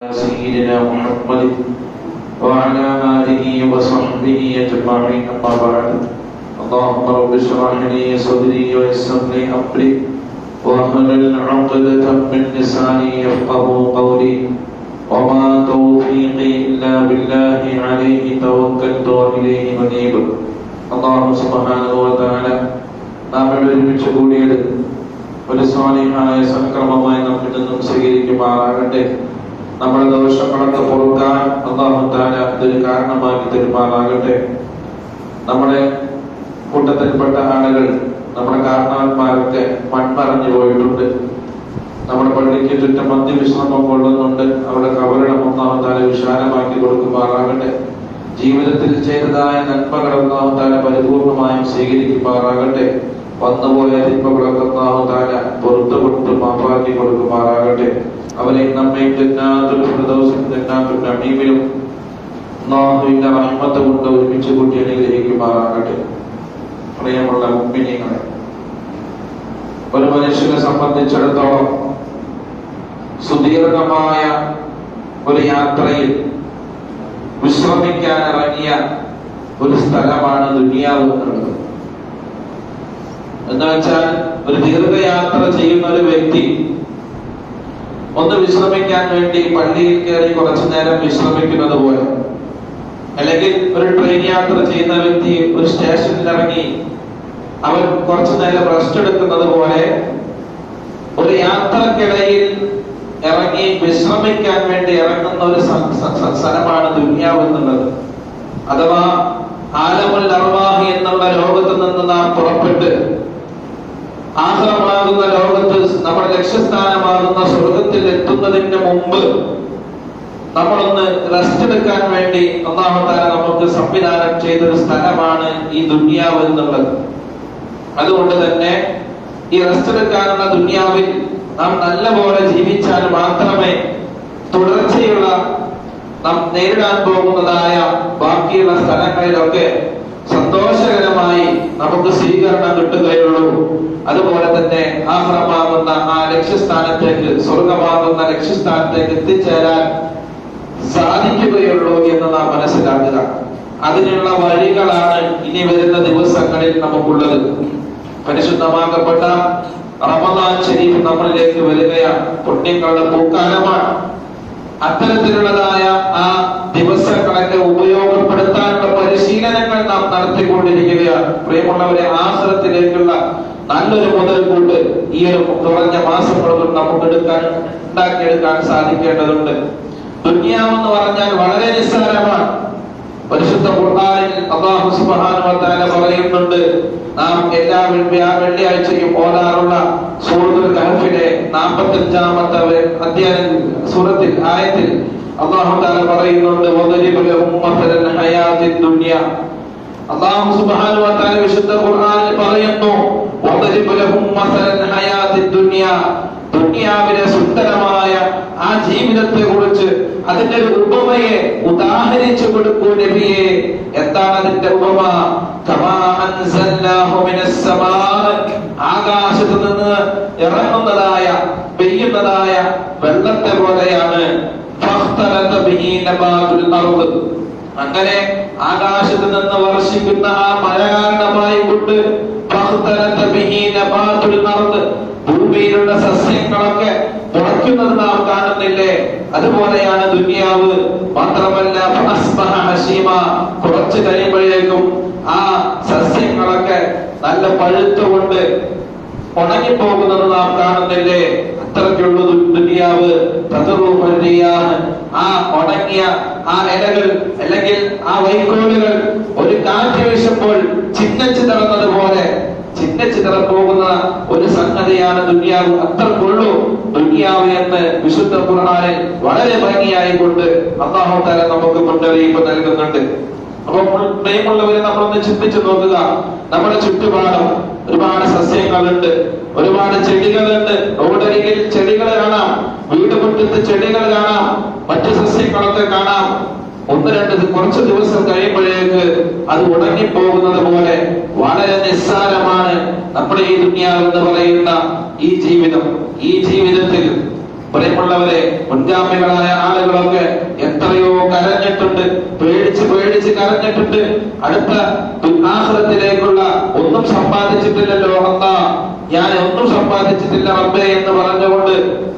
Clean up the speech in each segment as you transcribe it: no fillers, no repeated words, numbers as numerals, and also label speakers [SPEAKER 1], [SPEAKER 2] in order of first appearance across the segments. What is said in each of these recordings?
[SPEAKER 1] سيدنا محمد وعلى آله وصحبه أجمعين أما بعد اللهم رب اشرح لي صدري ويسر لي أمري واحلل عقدة من لساني يفقهوا قولي وما توفيقي إلا بالله عليه توكلت وإليه أنيب الله سبحانه وتعالى നാം ഒരുമിച്ച് കൂടിയത് ഒരു സ്വാലിഹായ സംക്രമമായി നമ്മിൽ നിന്നും സ്വീകരിക്കുമാറാകട്ടെ. നമ്മുടെ ദോഷങ്ങളൊക്കെ പൊറുക്കാൻ അല്ലാഹു തആല ഇതൊരു കാരണമാക്കി തരുമാറാകട്ടെ. നമ്മുടെ കൂട്ടത്തിൽപ്പെട്ട ആളുകൾ, നമ്മുടെ കാരണവന്മാരൊക്കെ മൺമറഞ്ഞു പോയിട്ടുണ്ട്. നമ്മുടെ പള്ളിക്ക് ചുറ്റും മധ്യവിശ്രമം കൊള്ളുന്നുണ്ട്. അവരുടെ കബറിടം അല്ലാഹു തആല വിശാലമാക്കി കൊടുക്കുമാറാകട്ടെ. ജീവിതത്തിൽ ചെയ്തതായ നന്മകൾ അല്ലാഹു തആല പരിപൂർണമായും സ്വീകരിക്കുമാറാകട്ടെ. വന്നുപോയ തിന്മകളൊക്കെ അല്ലാഹു തആല പുറത്തുകൊടുത്ത് മാപ്പാക്കി കൊടുക്കുമാറാകട്ടെ. അവരെ നമ്മയും ജന്നാത്തുൽ ഫിർദൗസിലും ജന്നാത്തുൽ നഈമിലും അല്ലാഹുവിന്റെ റഹ്മത്ത് കൊണ്ട് ഒരുമിച്ച് കൂട്ടി അനുഗ്രഹിക്കുമാറാകട്ടെ. പ്രിയമുള്ള മുഅ്മിനീങ്ങളെ, ഒരു മനുഷ്യനെ സംബന്ധിച്ചിടത്തോളം സുദീർഘമായ ഒരു യാത്രയിൽ വിശ്രമിക്കാൻ ഇറങ്ങിയ ഒരു സ്ഥലമാണ് ദുനിയാവ് എന്നുള്ളത്. എന്ന് വെച്ചാൽ ഒരു ദീർഘയാത്ര ചെയ്യുന്ന ഒരു വ്യക്തി ഒന്ന് വിശ്രമിക്കാൻ വേണ്ടി പള്ളിയിൽ കയറി കുറച്ചു നേരം വിശ്രമിക്കുന്നത് പോലെ, അല്ലെങ്കിൽ ഒരു ട്രെയിൻ യാത്ര ചെയ്യുന്ന വ്യക്തി ഒരു സ്റ്റേഷനിൽ ഇറങ്ങി അവൻ കുറച്ചു നേരം റെസ്റ്റ് എടുക്കുന്നത് പോലെ ഒരു യാത്രക്കിടയിൽ ഇറങ്ങി വിശ്രമിക്കാൻ വേണ്ടി ഇറങ്ങുന്ന ഒരു സ്ഥലമാണ് ദുനിയാവ് എന്നുള്ളത്. അഥവാ ആലമുൽ അർവാഹി എന്നുള്ള ലോകത്ത് നിന്ന് നാം പുറപ്പെട്ട് ആഖിറമാകുന്ന ലോകത്ത് നമ്മുടെ ലക്ഷ്യസ്ഥാനമാകുന്ന സ്വർഗത്തിൽ എത്തുന്നതിന് മുമ്പ് നമ്മളൊന്ന് റെസ്റ്റ് എടുക്കാൻ വേണ്ടി അല്ലാഹു തആല നമുക്ക് സംവിധാനം ചെയ്തൊരു സ്ഥലമാണ് ഈ ദുനിയാവ് എന്നുള്ളത്. അതുകൊണ്ട് തന്നെ ഈ റെസ്റ്റ് എടുക്കാനുള്ള ദുനിയാവിൽ നാം നല്ലപോലെ ജീവിച്ചാൽ മാത്രമേ തുടർച്ചയുള്ള നാം നേരിടാൻ പോകുന്നതായ ബാക്കിയുള്ള സ്ഥലങ്ങളിലൊക്കെ സന്തോഷകരമായി നമുക്ക് സ്വീകരണം കിട്ടുകയുള്ളൂ. അതുപോലെ തന്നെ ആഖിറമാകുന്ന ആ ലക്ഷ്യസ്ഥാനത്തേക്ക്, സ്വർഗമാകുന്ന ലക്ഷ്യസ്ഥാനത്തേക്ക് എത്തിച്ചേരാൻ സാധിക്കുകയുള്ളൂ എന്ന് നാം മനസ്സിലാക്കുക. അതിനുള്ള വഴികളാണ് ഇനി വരുന്ന ദിവസങ്ങളിൽ നമുക്കുള്ളത്. പരിശുദ്ധമാക്കപ്പെട്ട റമദാൻ ശരീഫ് നമ്മളിലേക്ക് വരികയാണ്. പുണ്യങ്ങളുടെ പൂക്കാലമാണ്. അത്തരത്തിലുള്ളതായ ആ ദിവസങ്ങളൊക്കെ ഉപയോഗപ്പെടുത്താനുള്ള പരിശീലനങ്ങൾ നാം നടത്തിക്കൊണ്ടിരിക്കുകയാണ്. പ്രിയമുള്ളവരെ, ആഖിറത്തിലേക്കുള്ള നല്ലൊരു മുതൽക്കൂട്ട് ഈ ഒരു കുറഞ്ഞ മാസങ്ങളും നമുക്ക് ഉണ്ടാക്കിയെടുക്കാൻ സാധിക്കേണ്ടതുണ്ട്. ദുനിയാവ് എന്ന് പറഞ്ഞാൽ വളരെ നിസ്സാരമാണ്. പരിശുദ്ധ ഖുർആനിൽ അല്ലാഹു സുബ്ഹാനഹു വ തആല പറയുന്നുണ്ട്, നാം എല്ലാ വെള്ളിയാഴ്ചയും ഓതാറുള്ള സൂറത്തുൽ കഹ്ഫിലെ 45-ാമത്തെ അധ്യായം സൂറത്തിൽ ആയത്തിൽ അല്ലാഹു തആല പറയുന്നുണ്ട്, വദരിബ് ലഹും മസലൻ ഹയാത്തിദ് ദുനിയ. അല്ലാഹു സുബ്ഹാനഹു വ തആല വിശുദ്ധ ഖുർആനിൽ പറയുന്നു, വദരിബ് ലഹും മസലൻ ഹയാത്തിദ് ദുനിയ. ദുനിയാവിലെ സുന്ദരമായ ആ ജീവിതത്തെ കുറിച്ച് അതിന്റെ ഒരു ഉപമയെ ഉദാഹരിച്ചു കൊടുക്കൂ നബിയെ. എന്താണ് അതിന്റെ ഉപമ? കമാ അൻസൽനാഹു മിനസ് സമാ, ആകാശത്ത് നിന്ന് ഇറങ്ങുന്നതായ പെയ്യുന്നതായ വെള്ളത്തെ പോലെയാണ്. ഫഖ്തലത ബിഹി നബാതുൽ അർദ്, അങ്ങനെ ആകാശത്ത് നിന്ന് വർഷിക്കുന്ന ആ മഴ കാരണമായി കൊണ്ട് ഫഖ്തലത ബിഹി നബാതുൽ അർദ്, ഭൂമിയിലുള്ള സസ്യങ്ങളൊക്കെ മുളയ്ക്കുന്നത് നാം കാണുന്നില്ലേ? അതുപോലെയാണ് ദുനിയാവ്. മാത്രമല്ല ഫഅസ്ബഹ ഹശീമ, കുറച്ച് കഴിയുമ്പോഴേക്കും ആ സസ്യങ്ങളൊക്കെ നല്ല പഴുത്തുകൊണ്ട് ഉണങ്ങിപ്പോകുന്നത് നാം കാണുന്നില്ലേ? അത്രയ്ക്കുള്ള ദുനിയാവ്. ആ ഉണങ്ങിയ ആ ഇലകൾ അല്ലെങ്കിൽ ആ വൈക്കോലുകൾ ഒരു കാറ്റ് വീശുമ്പോൾ ചിന്നച്ചിതറുന്നത് പോലെ ചിന്നച്ചിതറ പോകുന്ന ഒരു സംഗതിയാണ് ദുനിയാവ്. അത്രക്കുള്ളൂ ദുനിയാവ് എന്ന് വിശുദ്ധ ഖുർആനിൽ വളരെ ഭംഗിയായി കൊണ്ട് അല്ലാഹു തആല നമുക്ക് മുന്നറിയിപ്പ് നൽകുന്നുണ്ട്. അപ്പോൾ പ്രിയമുള്ളവരെ, നമ്മളൊന്ന് ചിന്തിച്ചു നോക്കുക. നമ്മുടെ ചുറ്റുപാടും ഒരുപാട് സസ്യങ്ങളുണ്ട്, ഒരുപാട് ചെടികളുണ്ട്. റോഡരികിൽ ചെടികൾ കാണാം, വീട് മുറ്റത്ത് ചെടികൾ കാണാം, മറ്റു സസ്യങ്ങളൊക്കെ കാണാം. ഒന്ന് രണ്ട് കുറച്ച് ദിവസം കഴിയുമ്പോഴേക്ക് അത് ഉണങ്ങിപ്പോകുന്നത് പോലെ വളരെ നിസ്സാരമാണ് നമ്മുടെ ഈ ദുനിയാവ് എന്ന് പറയുന്ന ഈ ജീവിതം. ഈ ജീവിതത്തിൽ പ്രിയമുള്ളവരെ, മുൻഗാമികളായ ആളുകളൊക്കെ എത്രയോ കരഞ്ഞിട്ടുണ്ട്, പേടിച്ച് കരഞ്ഞിട്ടുണ്ട്. അടുത്ത ആഖിറത്തിലേക്കുള്ള ഒന്നും സമ്പാദിച്ചിട്ടില്ലല്ലോ അല്ലാ, ഞാൻ ഒന്നും സമ്പാദിച്ചിട്ടില്ല റബ്ബേ എന്ന് പറഞ്ഞുകൊണ്ട്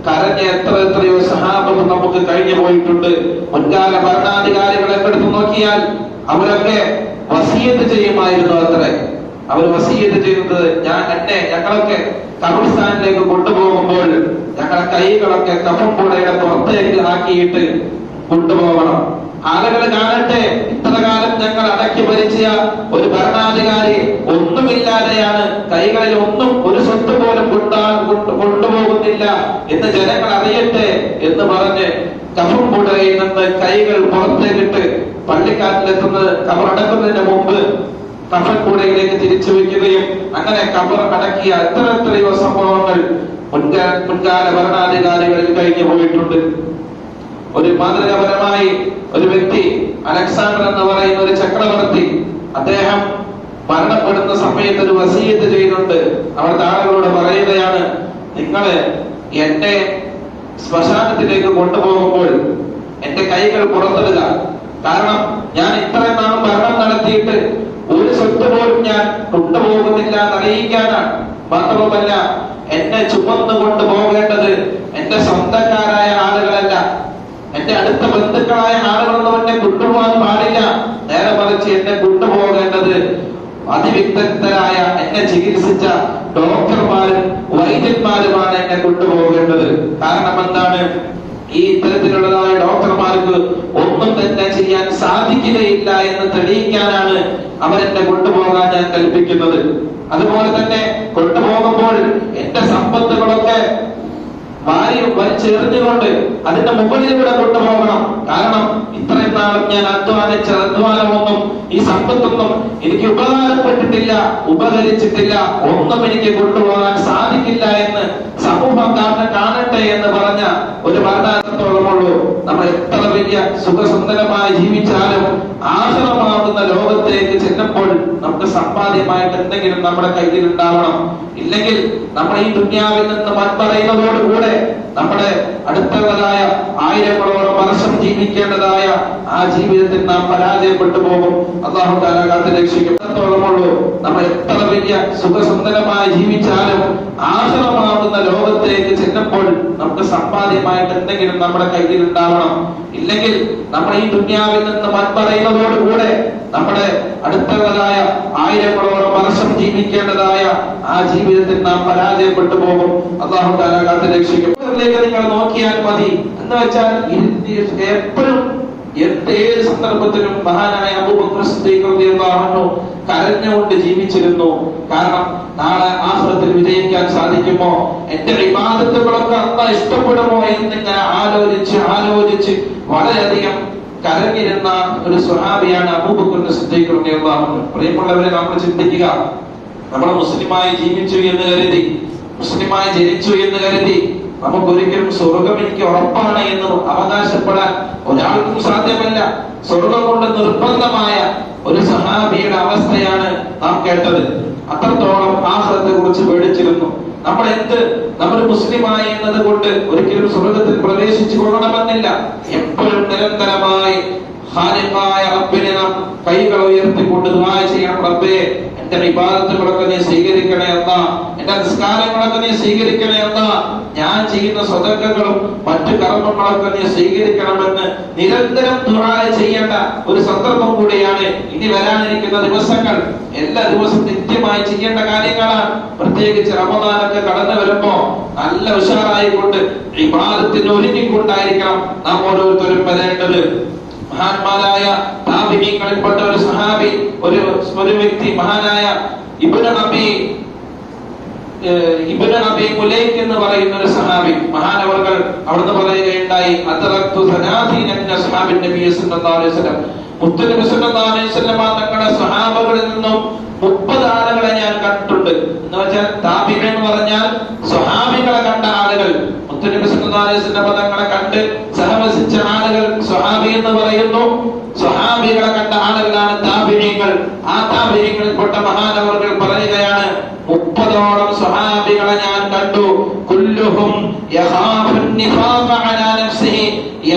[SPEAKER 1] കരഞ്ഞ എത്രയോ സഹാബത്ത് നമുക്ക് കഴിഞ്ഞു പോയിട്ടുണ്ട്. മുൻകാല ഭരണാധികാരികളെ എടുത്തു നോക്കിയാൽ അവരൊക്കെ വസിയത്ത് ചെയ്യുമായിരുന്നു അത്രേ. അവർ വസിയത്ത് ചെയ്യുന്നത്, ഞങ്ങളൊക്കെ ഖബർസ്ഥാനിലേക്ക് കൊണ്ടുപോകുമ്പോൾ ഞങ്ങളെ കൈകളൊക്കെ കഫംപുടയുടെ പുറത്തേക്ക് ആക്കിയിട്ട് കൊണ്ടുപോകണം. ആളുകൾ കാണട്ടെ, ഇത്ര കാലം ഞങ്ങൾ അടക്കി ഭരിച്ച ഒരു ഭരണാധികാരി ഒന്നുമില്ലാതെയാണ്, കൈകളിൽ ഒന്നും ഒരു സ്വത്ത് പോലും കൊണ്ടുപോകുന്നില്ല എന്ന് ജനങ്ങൾ അറിയട്ടെ എന്ന് പറഞ്ഞ് കഫംപുടയിൽ നിന്ന് കൈകൾ പുറത്തേക്കിട്ട് പള്ളിക്കാട്ടിലെത്തുന്നത് കബറടക്കുന്നതിന് മുമ്പ് കഫൻപുടയിലേക്ക് തിരിച്ചു വയ്ക്കുകയും അങ്ങനെ കബർ അടക്കിയ എത്രയോ സംഭവങ്ങൾ മുൻകാല ഭരണാധികാരികളിൽ കഴിഞ്ഞു പോയിട്ടുണ്ട്. ഒരു മാതൃകാപരമായി ഒരു വ്യക്തി, അലക്സാണ്ടർ എന്ന് പറയുന്ന ഒരു ചക്രവർത്തി, അദ്ദേഹം മരണപ്പെടുന്ന സമയത്ത് ഒരു വസീയത്ത് ചെയ്യുന്നുണ്ട്. അവിടുത്തെ ആളുകളോട് പറയുകയാണ്, നിങ്ങള് എന്നെ ശ്മശാനത്തിലേക്ക് കൊണ്ടുപോകുമ്പോൾ എന്റെ കൈകൾ പുറത്തിടുക. കാരണം ഞാൻ ഇത്രയും നാളും ഭരണം നടത്തിയിട്ട് ഒരു സ്വത്ത് പോലും ഞാൻ കൊണ്ടുപോകുന്നില്ല എന്നറിയിക്കാനാണ്. മാത്രവുമല്ല, എന്നെ ചുമന്നു കൊണ്ടുപോകേണ്ടത് എന്റെ സ്വന്തക്കാരായ ആളുകളല്ല, എന്റെ അടുത്ത ബന്ധുക്കളായ ആളുകളൊന്നും എന്നെ കൊണ്ടുപോകാൻ പാടില്ല. നേരെ മറിച്ച് എന്നെ കൊണ്ടുപോകേണ്ടത് അതിവിദഗ്ധരായ, എന്നെ ചികിത്സിച്ച ഡോക്ടർമാരും വൈദ്യന്മാരുമാണ് എന്നെ കൊണ്ടുപോകേണ്ടത്. കാരണം എന്താണ്? ഈ ഇത്തരത്തിലുള്ളതായ ഡോക്ടർമാർക്ക് ഒന്നും തന്നെ ചെയ്യാൻ സാധിക്കുകയില്ല എന്ന് തെളിയിക്കാനാണ് അവരെന്നെ കൊണ്ടുപോകാൻ ഞാൻ കൽപ്പിക്കുന്നത്. അതുപോലെ തന്നെ കൊണ്ടുപോകുമ്പോൾ എന്റെ സമ്പത്തുകളൊക്കെ വലിച്ചെറിഞ്ഞുകൊണ്ട് അതിന്റെ മുകളിലൂടെ കൊണ്ടുപോകണം. കാരണം ഇത്രയും നാളും ഞാൻ അധ്വാനിച്ച അധ്വാനമൊന്നും ഈ സമ്പത്തൊന്നും എനിക്ക് ഉപകരിച്ചിട്ടില്ല, ഒന്നും എനിക്ക് കൊണ്ടുപോകാൻ സാധിക്കില്ല എന്ന് സമൂഹം കാണട്ടെ എന്ന് പറഞ്ഞ ഒരു ഭരണത്തോളമുള്ളൂ. നമ്മൾ എത്ര വലിയ സുഖസുന്ദരമായി ജീവിച്ചാലും ആശ്രമാകുന്ന ലോകത്തേക്ക് ചെല്ലുമ്പോൾ നമുക്ക് സമ്പാദ്യമായിട്ട് എന്തെങ്കിലും നമ്മുടെ കയ്യിൽ ഉണ്ടാവണം. ഇല്ലെങ്കിൽ നമ്മൾ ഈ ദുനിയാവിൽ നിന്ന് മൺമറയുന്നതോടുകൂടെ നമ്മുടെ അടുത്തുള്ളതായ ആയിരങ്ങളോളം വർഷം ജീവിക്കേണ്ടതായ ആ ജീവിതത്തിൽ നാം പരാജയപ്പെട്ടു പോകും. അല്ലാഹു തആല കാത്ത് രക്ഷിക്കത്തോളമുള്ളൂ. നമ്മൾ എത്ര വലിയ സുഖസുന്ദരമായി ജീവിച്ചാലും ആശ്രമാകുന്ന ലോകത്തേക്ക് ചെല്ലുമ്പോൾ നമുക്ക് സമ്പാദ്യമായിട്ട് എന്തെങ്കിലും നമ്മുടെ കയ്യിൽ ഉണ്ടാവണം. ഇല്ലെങ്കിൽ നമ്മൾ ഈ ദുനിയാവിൽ നിന്ന് മൺമറയുന്നതോടുകൂടെ നമ്മുടെ അടുത്തുള്ളതായ ആയിരങ്ങളോളം വർഷം ജീവിക്കേണ്ടതായ ആ ജീവിതത്തിൽ നാം പരാജയപ്പെട്ടു പോകും. അല്ലാഹു തആല കാത്ത് രക്ഷിക്കും. നിങ്ങൾ നോക്കിയാൽ മതി. എന്ന് വെച്ചാൽ എപ്പോഴും ഏത് സന്ദർഭത്തിലും മഹാനായ അബൂബക്കർ സിദ്ദീഖ് റളിയല്ലാഹു അൻഹു കരഞ്ഞുകൊണ്ട് ജീവിച്ചിരുന്നു. കാരണം നാളെ ആഖിറത്തിൽ വിജയിക്കാൻ സാധിക്കുമോ, എന്റെ ഇബാദത്തുകളൊക്കെ അല്ലാഹ് ഇഷ്ടപ്പെടുമോ എന്നിങ്ങനെ ആലോചിച്ച് വളരെയധികം കരഞ്ഞിരുന്ന ഒരു സ്വഹാബിയാണ് അബൂബക്കർ സിദ്ദീഖ് റളിയല്ലാഹു അൻഹു. പ്രിയമുള്ളവരെ, നമ്മൾ ചിന്തിക്കുക, നമ്മൾ മുസ്ലിമായി ജീവിച്ചു എന്ന് കരുതി, മുസ്ലിമായി ജനിച്ചു എന്ന് കരുതി നമുക്കൊരിക്കലും സ്വർഗം എനിക്ക് ഉറപ്പാണ് എന്ന് അവകാശപ്പെടാൻ ഒരാൾക്കും സാധ്യമല്ല. സ്വർഗം കൊണ്ട് നിർബന്ധമായ ഒരു സഹാബിയുടെ അവസ്ഥയാണ് നാം കേട്ടത്. അത്രത്തോളം ആഖിറത്തെ കുറിച്ച് പേടിച്ചിരുന്നു. നമ്മൾ മുസ്ലിമായി എന്നത് കൊണ്ട് ഒരിക്കലും സ്വർഗത്തിൽ പ്രവേശിച്ചു കൊള്ളണമെന്നില്ല. എപ്പോഴും നിരന്തരമായി ഖാലിഖായ റബ്ബിനെ നാം കൈകൾ ഉയർത്തിക്കൊണ്ട് ദുആ ചെയ്യണം. റബ്ബേ, എന്റെ ഇബാദത്തുകളൊക്കെ നീ സ്വീകരിക്കണേ അല്ലാ, എന്റെ നിസ്കാരങ്ങളൊക്കെ നീ സ്വീകരിക്കണേ അല്ലാ, ഞാൻ ചെയ്യുന്ന സ്വതക്കകളും മറ്റു കർമ്മങ്ങളൊക്കെ നീ സ്വീകരിക്കണമെന്ന് നിരന്തരം ദുആ ചെയ്യേണ്ട ഒരു സന്ദർഭം കൂടിയാണ് ഇനി വരാനിരിക്കുന്ന ദിവസങ്ങൾ. എല്ലാ ദിവസവും നിത്യമായി ചെയ്യേണ്ട കാര്യങ്ങളാണ്. പ്രത്യേകിച്ച് റമദാനൊക്കെ കടന്നു വരുമ്പോ നല്ല ഉഷാറായിക്കൊണ്ട് ഇബാദത്തിന് ഒരുങ്ങിക്കൊണ്ടായിരിക്കണം നാം ഓരോരുത്തരും വരേണ്ടത്. മഹാന്മാരായ താബിഈങ്ങളിൽപ്പെട്ട ഒരു സഹാബി, ഒരു വ്യക്തി, മഹാനായ ഇബ്നു അബീ മുലൈക് എന്ന് പറയുന്ന ഒരു സഹാബി, മഹാനവർകൾ അവിടുന്ന് പറയുകയുണ്ടായി, അദ്റക്തു സനാതീന മിൻ അസ്ഹാബിൻ നബി സല്ലല്ലാഹു അലൈഹി വസല്ലം, മുത്തുനബി സല്ലല്ലാഹു അലൈഹി വസല്ലം തങ്ങളുടെ സ്വഹാബകളിൽ നിന്നും 30 ആളുകളെ ഞാൻ കണ്ടിട്ടുണ്ട്. എന്ന് വെച്ചാൽ താബിഈൻ എന്ന് പറഞ്ഞാൽ സ്വഹാബികളെ കണ്ട ആളുകൾ, മുത്തുനബി സല്ലല്ലാഹു അലൈഹി വസല്ലം പദങ്ങളെ കണ്ട് സഹവസിച്ച ആളുകൾ സ്വഹാബി എന്ന് പറയുന്നു. സ്വഹാബികളെ കണ്ട ആളുകളാണ് താബിഈങ്ങൾ. ആ താബിഈങ്ങളിൽപ്പെട്ട മഹാനവറുകൾ പറയുകയാണ്, 30ഓളം സ്വഹാബികളെ ഞാൻ കണ്ടു. കുല്ലുഹും യഖാഫു നിഫാഖ അലാ നഫ്സിഹി,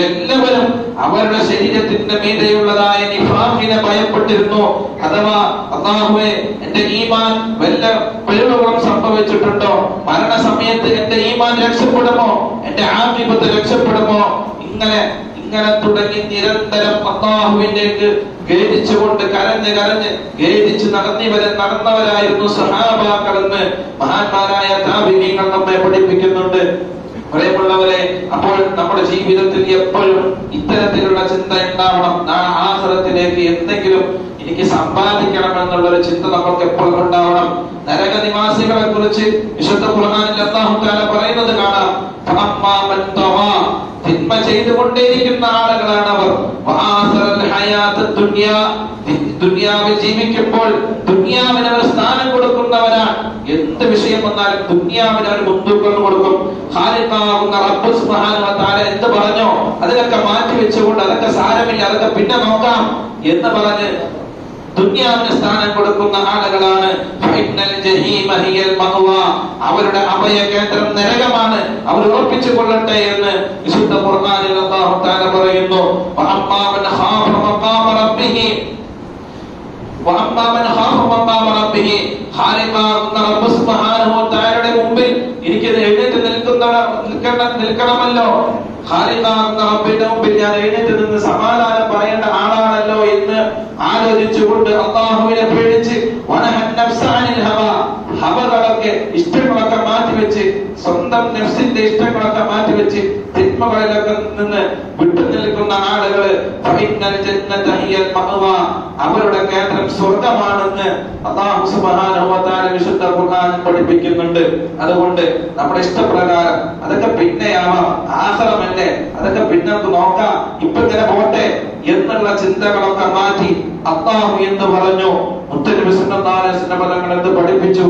[SPEAKER 1] എല്ലാവരും അവരുടെ ശരീരത്തിന്റെ മീതെയുള്ളതായ നിഫാഖിനെ ഭയപ്പെട്ടിരുന്നു. അഥവാ അല്ലാഹുവേ, എന്റെ ഈമാൻ വല്ല പിഴവുകളും സംഭവിച്ചിട്ടുണ്ടോ, മരണസമയത്ത് എന്റെ ഈമാൻ രക്ഷപ്പെടുമോ, എന്റെ ആഖിബത്ത് രക്ഷപ്പെടുമോ, ഇങ്ങനെ തുടങ്ങി നിരന്തരം അല്ലാഹുവിലേക്ക് ഖേദിച്ചുകൊണ്ട് കരഞ്ഞ് ഖേദിച്ച് നടന്നവരായിരുന്നു സഹാബാക്കളെന്ന് മഹാന്മാരായ താബിഈങ്ങൾ നമ്മെ പഠിപ്പിക്കുന്നുണ്ട്. പ്രിയമുള്ളവരെ, അപ്പോൾ നമ്മുടെ ജീവിതത്തിൽ എപ്പോഴും ഇത്തരത്തിലുള്ള ചിന്ത ഉണ്ടാവണം. നാളെ ആഖിറത്തിലേക്ക് എന്തെങ്കിലും എനിക്ക് സമ്പാദിക്കണം എന്നുള്ളൊരു ചിന്ത നമുക്ക് എപ്പോഴും ഉണ്ടാവണം. നരക നിവാസികളെ കുറിച്ച് വിശുദ്ധ ഖുർആനിൽ അല്ലാഹു തആല പറയുന്നത് കാണാം, ഫഅമ്മാ മൻ തവാ, തിന്മ ചെയ്തുകൊണ്ടേയിരിക്കുന്ന ആളുകളാണ് അവർ. ദുനിയാവിൽ ജീവിക്കുമ്പോൾ ദുനിയാവിന് അവർ സ്ഥാനം കൊടുക്കുന്നവരാണ്. എന്ത് വിഷയം വന്നാലും ദുനിയാവിന് അവർ മുൻതൂക്കം കൊടുക്കും. ഖാലിഖാകുന്ന റബ്ബ് സുബ്ഹാനഹു വ തആല എന്ത് പറഞ്ഞോ അതിനൊക്കെ മാറ്റി വെച്ചുകൊണ്ട് അതൊക്കെ സാരമില്ല, അതൊക്കെ പിന്നെ നോക്കാം എന്ന് പറഞ്ഞ് ദുനിയാവിന് സ്ഥാനം കൊടുക്കുന്ന ആളുകളാണ്. അവരുടെ അഭയ കേന്ദ്രം നരകമാണ്, അവർ ഉറപ്പിച്ചു കൊള്ളട്ടെ എന്ന് വിശുദ്ധ ഖുർആനിൽ അല്ലാഹു തആല പറയുന്നു. മുമ്പിൽ എനിക്ക് എഴുന്നേറ്റ് നിൽക്കണമല്ലോ, റബ്ബിന്റെ മുമ്പിൽ ഞാൻ എഴുന്നേറ്റ് നിന്ന് സമാധാനം പറയേണ്ട ആളാണല്ലോ എന്ന് ആലോചിച്ചുകൊണ്ട് അല്ലാഹുവിനെ പേടിച്ച് ഹവകളൊക്കെ ഇഷ്ടങ്ങളൊക്കെ മാറ്റിവെച്ച് സ്വന്തം നഫ്സിന്റെ ഇഷ്ടങ്ങളൊക്കെ മാറ്റിവെച്ച് തിന്മകളിലൊക്കെ നിന്ന് വിട്ടു നിൽക്കുന്ന ആളുകള് അവരുടെ കേന്ദ്രം സ്വർഗമാണെന്ന് അല്ലാഹു സുബ്ഹാനഹു വ തആല വിശുദ്ധ ഖുർആൻ പഠിപ്പിക്കുന്നുണ്ട്. അതുകൊണ്ട് നമ്മുടെ ഇഷ്ടപ്രകാരം അതൊക്കെ പിന്നെയാവാം, ആഖിറമല്ലേ, അതൊക്കെ പിന്നെ നോക്കാം, ഇപ്പൊ തന്നെ പോട്ടെ എന്നുള്ള ചിന്തകളൊക്കെ മാറ്റി അല്ലാഹു എന്ന് പറഞ്ഞു, മുത്തനബി സല്ലല്ലാഹു അലൈഹി വസല്ലം പദങ്ങൾ എന്ത് പഠിപ്പിച്ചു,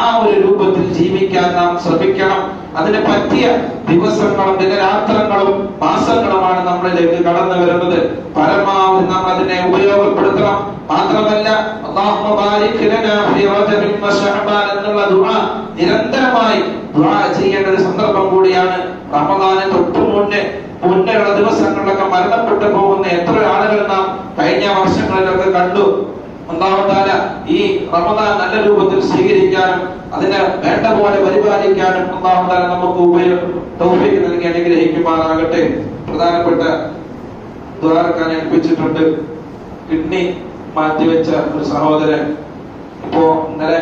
[SPEAKER 1] ആ ഒരു രൂപത്തിൽ ജീവിക്കാൻ നാം ശ്രമിക്കണം. അതിന് പറ്റിയ ദിവസങ്ങളും ദിനരാത്രങ്ങളും മാസങ്ങളുമാണ് നമ്മളിലേക്ക് കടന്നു വരുന്നത്. പരമാവധി നാം അതിനെ ഉപയോഗപ്പെടുത്തണം. മാത്രമല്ല അല്ലാഹുമ്മ ബാരിക് ലനാ ഫീ റജബിൻ വ ശഅബാൻ എന്നുള്ള ദുആ നിരന്തരമായി ദുആ ചെയ്യേണ്ട ഒരു സന്ദർഭം കൂടിയാണ്. റമദാന് തൊട്ടു മുന്നേയുള്ള ദിവസങ്ങളിലൊക്കെ മരണപ്പെട്ടു പോകുന്ന എത്ര ആളുകൾ നാം കഴിഞ്ഞ വർഷങ്ങളിലൊക്കെ കണ്ടു. അല്ലാഹു തആല ഈ റമദാൻ നല്ല രൂപത്തിൽ സ്വീകരിക്കാനും അതിനെ വേണ്ട പോലെ പരിപാലിക്കാനും അല്ലാഹു തആല നമുക്ക് തൗഫീഖ് നൽകി അനുഗ്രഹിക്കുമാറാകട്ടെ. പ്രധാനപ്പെട്ട ദുആക്കാൻ ഏൽപ്പിച്ചിട്ടുണ്ട്. കിഡ്നി മാറ്റിവെച്ച ഒരു സഹോദരൻ ഇപ്പോ ഇന്നലെ